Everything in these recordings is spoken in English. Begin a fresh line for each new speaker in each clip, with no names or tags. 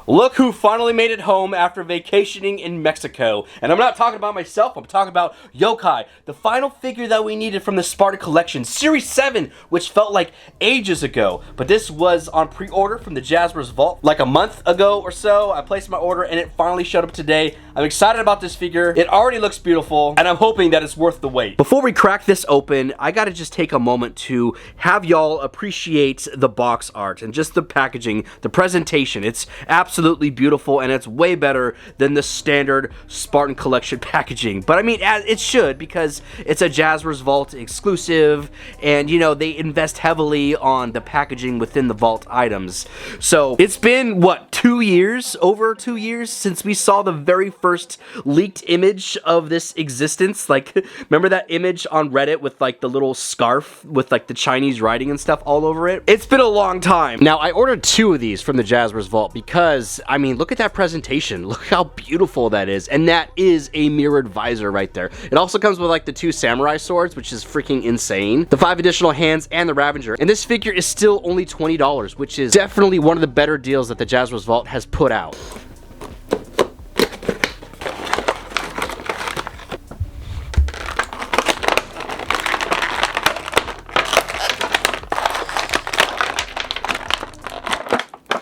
Look who finally made it home after vacationing in Mexico. And I'm not talking about myself, I'm talking about Yokai, the final figure that we needed from the Spartan collection, Series 7, which felt like ages ago. But this was on pre-order from the Jazwares vault like a month ago or so. I placed my order and it finally showed up today. I'm excited about this figure. It already looks beautiful and I'm hoping that it's worth the wait. Before we crack this open, I gotta just take a moment to have y'all appreciate the box art and just the packaging, the presentation. It's absolutely beautiful and it's way better than the standard Spartan collection packaging. But I mean, it should, because it's a Jazwares vault exclusive and you know, they invest heavily on the packaging within the vault items. So it's been what, 2 years, over 2 years since we saw the very first leaked image of this existence. Like, remember that image on Reddit with like the little scarf with like the Chinese writing and stuff all over it? It's been a long time. Now, I ordered 2 of these from the Jazwares vault because, I mean, look at that presentation. Look how beautiful that is. And that is a mirrored visor right there. It also comes with like the 2 samurai swords, which is freaking insane. The 5 additional hands and the Ravager. And this figure is still only $20, which is definitely one of the better deals that the Jazwares vault has put out.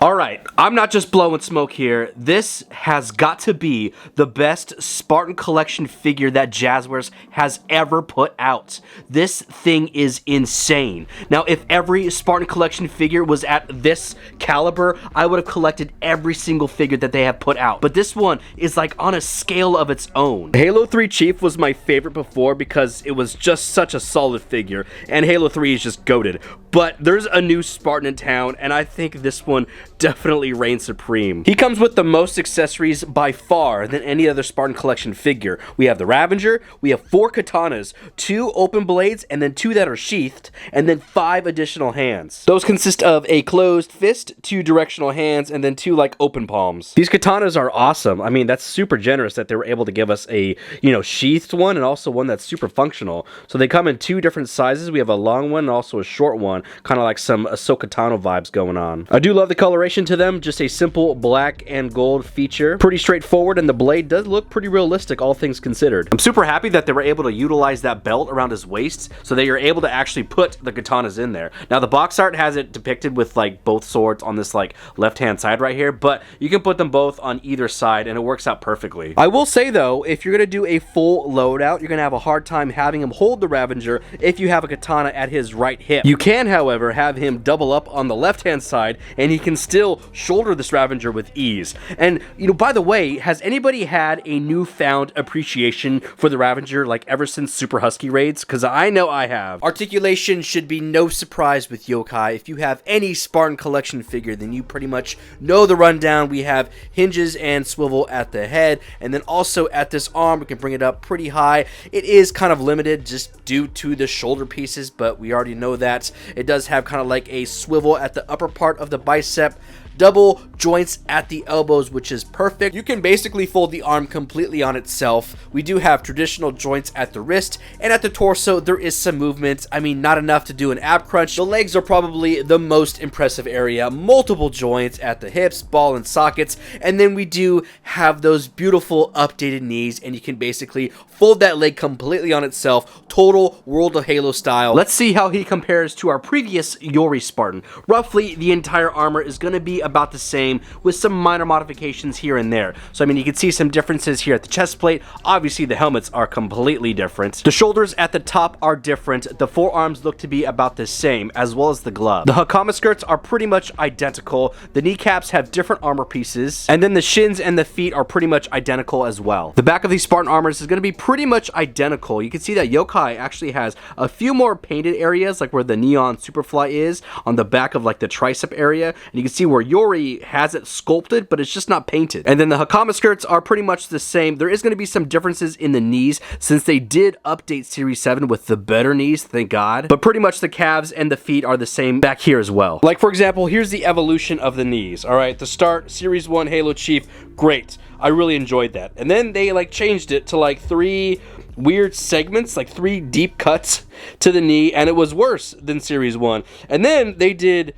Alright, I'm not just blowing smoke here. This has got to be the best Spartan collection figure that Jazwares has ever put out. This thing is insane. Now, if every Spartan collection figure was at this caliber, I would have collected every single figure that they have put out. But this one is like on a scale of its own. Halo 3 Chief was my favorite before because it was just such a solid figure, and Halo 3 is just goated. But there's a new Spartan in town, and I think this one definitely reigns supreme. He comes with the most accessories by far than any other Spartan collection figure. We have the Ravager, we have 4 katanas, 2 open blades, and then 2 that are sheathed, and then 5 additional hands. Those consist of a closed fist, 2 directional hands, and then 2 like open palms. These katanas are awesome. I mean, that's super generous that they were able to give us a, you know, sheathed one and also one that's super functional. So they come in 2 different sizes. We have a long one and also a short one, kind of like some Ahsoka Tano vibes going on. I do love the coloration to them, just a simple black and gold feature. Pretty straightforward, and the blade does look pretty realistic, all things considered. I'm super happy that they were able to utilize that belt around his waist so that you're able to actually put the katanas in there. Now, the box art has it depicted with like both swords on this like left-hand side right here, but you can put them both on either side and it works out perfectly. I will say though, if you're gonna do a full loadout, you're gonna have a hard time having him hold the Ravager if you have a katana at his right hip. You can, however, have him double up on the left-hand side and he can still shoulder this Ravager with ease. And, you know, by the way, has anybody had a newfound appreciation for the Ravager like ever since Super Husky raids? Because I know I have. Articulation should be no surprise with Yokai. If you have any Spartan collection figure, then you pretty much know the rundown. We have hinges and swivel at the head, and then also at this arm, we can bring it up pretty high. It is kind of limited just due to the shoulder pieces, but we already know that. It does have kind of like a swivel at the upper part of the bicep, double joints at the elbows, which is perfect. You can basically fold the arm completely on itself. We do have traditional joints at the wrist, and at the torso there is some movement. I mean, not enough to do an ab crunch. The legs are probably the most impressive area. Multiple joints at the hips, ball and sockets, and then we do have those beautiful updated knees, and you can basically fold that leg completely on itself. Total World of Halo style. Let's see how he compares to our previous Yori Spartan. Roughly, the entire armor is going to be about the same with some minor modifications here and there. So I mean, you can see some differences here at the chest plate. Obviously the helmets are completely different. The shoulders at the top are different. The forearms look to be about the same, as well as the glove. The hakama skirts are pretty much identical. The kneecaps have different armor pieces, and then the shins and the feet are pretty much identical as well. The back of these Spartan armors is going to be pretty much identical. You can see that Yokai actually has a few more painted areas, like where the neon Superfly is on the back of like the tricep area, and you can see where Yori has it sculpted, but it's just not painted. And then the hakama skirts are pretty much the same. There is going to be some differences in the knees since they did update Series 7 with the better knees, thank God. But pretty much the calves and the feet are the same back here as well. Like, for example, here's the evolution of the knees. All right, the start, Series 1 Halo Chief, great. I really enjoyed that. And then they like changed it to like 3 weird segments, like 3 deep cuts to the knee, and it was worse than Series 1. And then they did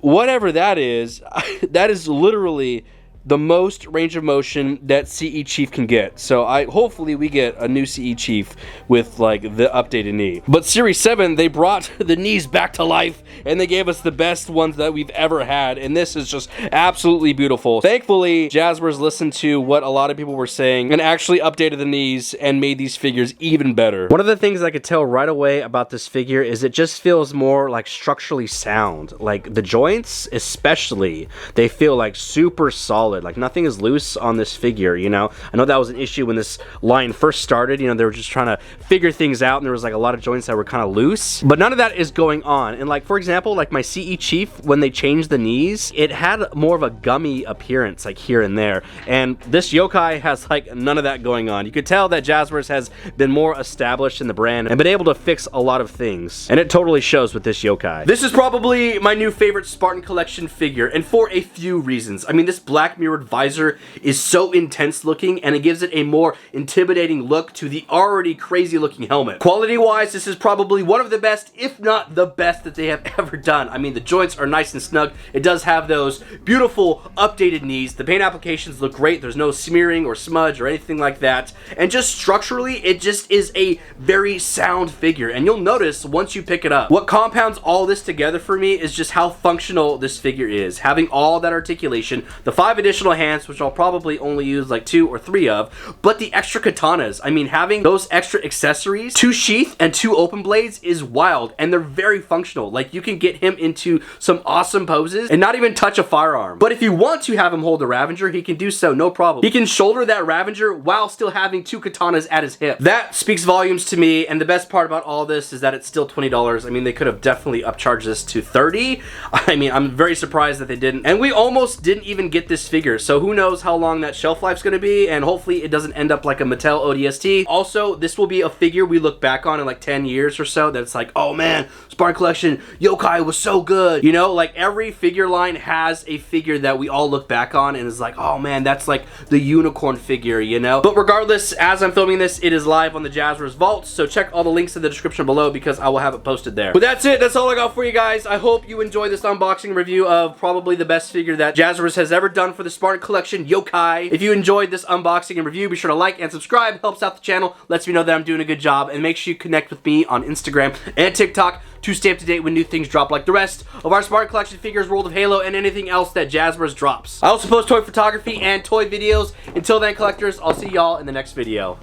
whatever that is, that is literally the most range of motion that CE Chief can get. So hopefully we get a new CE Chief with like the updated knee. But Series 7, they brought the knees back to life and they gave us the best ones that we've ever had, and this is just absolutely beautiful. Thankfully, Jazwares listened to what a lot of people were saying and actually updated the knees and made these figures even better. One of the things I could tell right away about this figure is it just feels more like structurally sound. Like the joints especially, they feel like super solid. Like nothing is loose on this figure, you know. I know that was an issue when this line first started, you know, they were just trying to figure things out and there was like a lot of joints that were kind of loose, but none of that is going on. And like, for example, like my CE Chief, when they changed the knees, it had more of a gummy appearance like here and there, and this Yokai has like none of that going on. You could tell that Jazwares has been more established in the brand and been able to fix a lot of things, and it totally shows with this Yokai. This is probably my new favorite Spartan Collection figure, and for a few reasons. I mean, this black mirrored visor is so intense looking, and it gives it a more intimidating look to the already crazy looking helmet. Quality wise, this is probably one of the best, if not the best, that they have ever done. I mean, the joints are nice and snug. It does have those beautiful updated knees. The paint applications look great. There's no smearing or smudge or anything like that. And just structurally, it just is a very sound figure. And you'll notice once you pick it up, what compounds all this together for me is just how functional this figure is. Having all that articulation, the 5 additional hands, which I'll probably only use like 2 or 3 of, but the extra katanas. I mean, having those extra accessories, 2 sheath and 2 open blades is wild, and they're very functional. Like, you can get him into some awesome poses and not even touch a firearm. But if you want to have him hold a Ravager, he can do so, no problem. He can shoulder that Ravager while still having 2 katanas at his hip. That speaks volumes to me, and the best part about all this is that it's still $20. I mean, they could have definitely upcharged this to $30. I mean, I'm very surprised that they didn't. And we almost didn't even get this figure, so who knows how long that shelf life's gonna be, and hopefully it doesn't end up like a Mattel ODST. Also, this will be a figure we look back on in like 10 years or so that's like, oh man, Spartan Collection Yokai was so good. You know, like every figure line has a figure that we all look back on and is like, oh man, that's like the unicorn figure, you know? But regardless, as I'm filming this, it is live on the Jazwares Vault, so check all the links in the description below because I will have it posted there. But that's it. That's all I got for you guys. I hope you enjoyed this unboxing review of probably the best figure that Jazwares has ever done for the Spartan Collection, Yokai. If you enjoyed this unboxing and review, be sure to like and subscribe. Helps out the channel, lets me know that I'm doing a good job, and make sure you connect with me on Instagram and TikTok to stay up to date when new things drop, like the rest of our Spartan Collection figures, World of Halo, and anything else that Jazwares drops. I also post toy photography and toy videos. Until then, collectors, I'll see y'all in the next video.